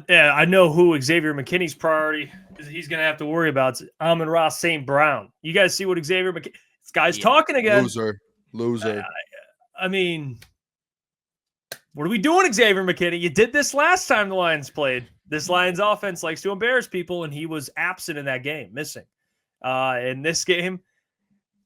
Yeah, I know who Xavier McKinney's priority is. He's going to have to worry about Amon-Ra St. Brown. You guys see what Xavier McKinney? This guy's talking again. Loser. I mean, what are we doing, Xavier McKinney? You did this last time the Lions played. This Lions offense likes to embarrass people, and he was absent in that game, missing. In this game,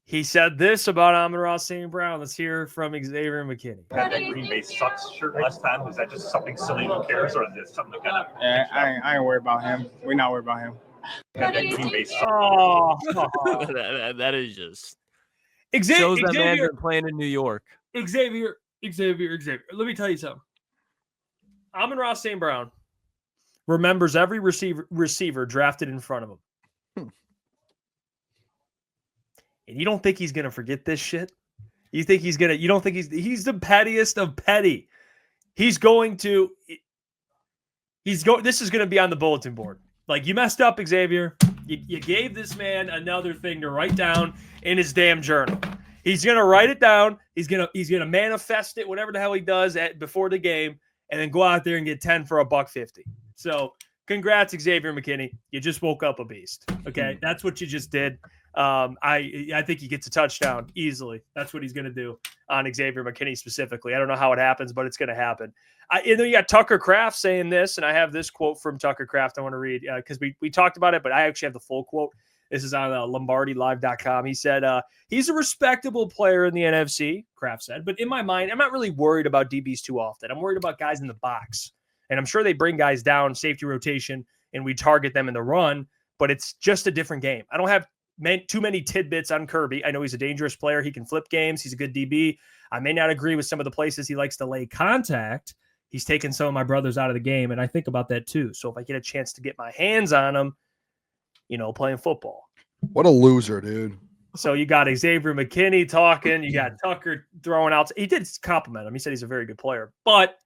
he said this about Amon-Ra St. Brown. Let's hear from Xavier McKinney. Had that Green Bay sucks shirt last time. Was that just something silly? Who cares? Or is it something kind of... Yeah, I ain't worried about him. We're not worried about him. Had that Green Bay sucks. Oh. that is just... Xavier, shows that man been playing in New York. Xavier. Let me tell you something. Amon-Ra St. Brown remembers every receiver drafted in front of him. And you don't think he's going to forget this shit? You don't think he's the pettiest of petty. This is going to be on the bulletin board. Like, you messed up, Xavier. You gave this man another thing to write down in his damn journal. He's going to write it down. He's going to manifest it, whatever the hell he does before the game, and then go out there and get 10 for $150. So, congrats, Xavier McKinney. You just woke up a beast. Okay, that's what you just did. I think he gets a touchdown easily. That's what he's going to do on Xavier McKinney specifically. I don't know how it happens, but it's going to happen. And then you got Tucker Kraft saying this, and I have this quote from Tucker Kraft I want to read because we talked about it, but I actually have the full quote. This is on LombardiLive.com. He said, he's a respectable player in the NFC, Kraft said, but in my mind, I'm not really worried about DBs too often. I'm worried about guys in the box. And I'm sure they bring guys down, safety rotation, and we target them in the run, but it's just a different game. I don't have too many tidbits on Kirby. I know he's a dangerous player. He can flip games. He's a good DB. I may not agree with some of the places he likes to lay contact. He's taken some of my brothers out of the game, and I think about that too. So if I get a chance to get my hands on him, playing football. What a loser, dude. So you got Xavier McKinney talking. You got Tucker throwing out. He did compliment him. He said he's a very good player, but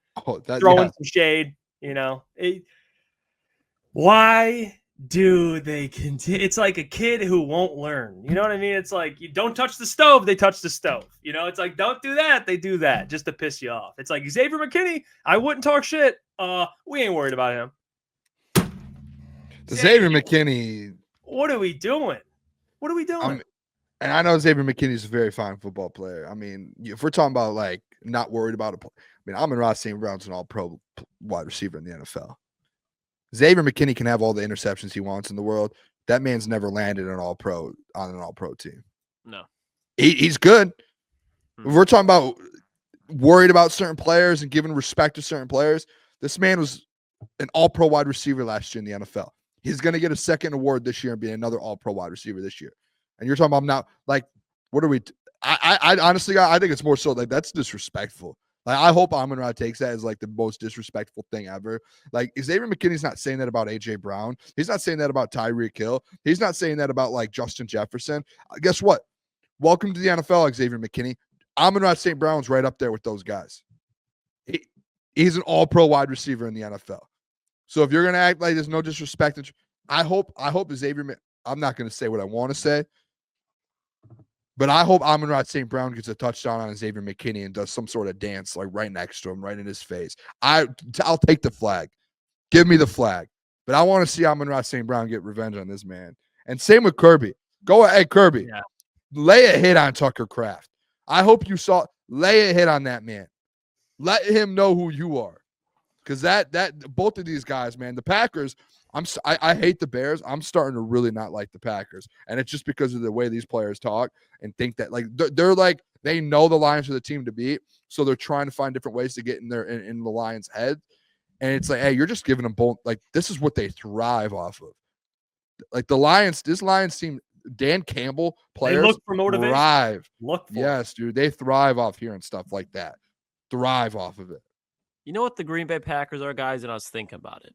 throwing some shade, why do they continue? It's like a kid who won't learn. You know what I mean? It's like, you don't touch the stove, they touch the stove. It's like, don't do that, they do that just to piss you off. It's like, Xavier McKinney, I wouldn't talk shit. We ain't worried about him. Xavier McKinney. What are we doing? And I know Xavier McKinney is a very fine football player. I mean, if we're talking about like not worried about it, Amon-Ra St. Brown's an all-pro wide receiver in the NFL. Xavier McKinney can have all the interceptions he wants in the world. That man's never landed on an all-pro team. No. He's good. If we're talking about worried about certain players and giving respect to certain players, this man was an all-pro wide receiver last year in the NFL. He's going to get a second award this year and be another all-pro wide receiver this year. And you're talking about now, like, what are we? I honestly, I think it's more so like that's disrespectful. Like, I hope Amon-Ra takes that as like the most disrespectful thing ever. Like, Xavier McKinney's not saying that about AJ Brown. He's not saying that about Tyreek Hill. He's not saying that about like Justin Jefferson. Guess what? Welcome to the NFL, Xavier McKinney. Amon-Ra St. Brown's right up there with those guys. He's an all-pro wide receiver in the NFL. So if you're gonna act like there's no disrespect, I hope Xavier. I'm not gonna say what I want to say. But I hope Amon-Ra St. Brown gets a touchdown on Xavier McKinney and does some sort of dance like right next to him, right in his face. I'll take the flag. Give me the flag. But I want to see Amon-Ra St. Brown get revenge on this man. And same with Kirby. Go ahead, Kirby. Yeah. Lay a hit on Tucker Kraft. I hope you lay a hit on that man. Let him know who you are. Because both of these guys, man, the Packers, I hate the Bears. I'm starting to really not like the Packers. And it's just because of the way these players talk and think that like they're like they know the Lions are the team to beat. So they're trying to find different ways to get in the Lions' head. And it's like, hey, you're just giving them both. Like, this is what they thrive off of. Like this Lions team, Dan Campbell players look for motivation. Thrive. Yes, dude. They thrive off hearing stuff like that. Thrive off of it. You know what the Green Bay Packers are, guys? And I was thinking about it.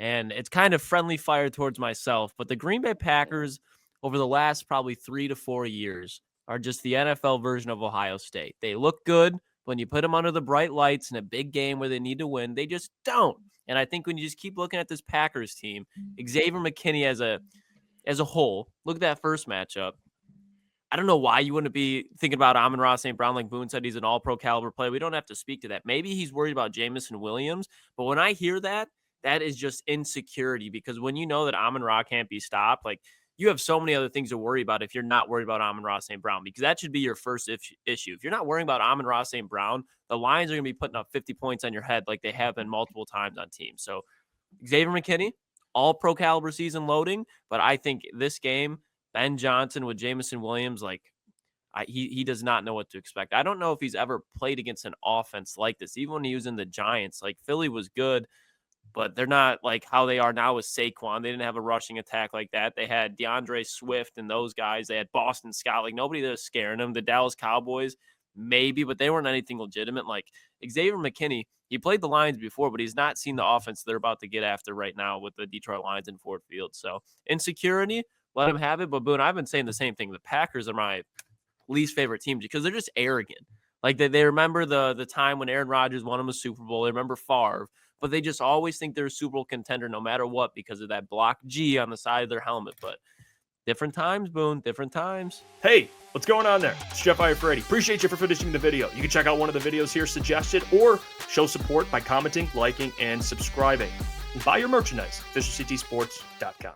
And it's kind of friendly fire towards myself, but the Green Bay Packers over the last probably 3 to 4 years are just the NFL version of Ohio State. They look good when you put them under the bright lights in a big game where they need to win. They just don't. And I think when you just keep looking at this Packers team, Xavier McKinney as a whole, look at that first matchup. I don't know why you wouldn't be thinking about Amon-Ra St. Brown. Like Boone said, he's an all-pro caliber player. We don't have to speak to that. Maybe he's worried about Jamison Williams. But when I hear that, that is just insecurity, because when you know that Amon-Ra can't be stopped, like, you have so many other things to worry about if you're not worried about Amon-Ra St. Brown, because that should be your first issue. If you're not worrying about Amon-Ra St. Brown, the Lions are going to be putting up 50 points on your head like they have been multiple times on teams. So Xavier McKinney, all pro caliber season loading, but I think this game, Ben Johnson with Jameson Williams, like, he does not know what to expect. I don't know if he's ever played against an offense like this. Even when he was in the Giants, like, Philly was good, but they're not like how they are now with Saquon. They didn't have a rushing attack like that. They had DeAndre Swift and those guys. They had Boston Scott. Like, nobody that was scaring them. The Dallas Cowboys, maybe, but they weren't anything legitimate. Like, Xavier McKinney, he played the Lions before, but he's not seen the offense they're about to get after right now with the Detroit Lions in Ford Field. So insecurity, let him have it. But Boone, I've been saying the same thing. The Packers are my least favorite team because they're just arrogant. Like, they remember the time when Aaron Rodgers won them a Super Bowl. They remember Favre, but they just always think they're a Super Bowl contender no matter what because of that block G on the side of their helmet. But different times, Boone, different times. Hey, what's going on there? It's Jeff Iafrate. Appreciate you for finishing the video. You can check out one of the videos here suggested or show support by commenting, liking, and subscribing. And buy your merchandise, FisherCTSports.com.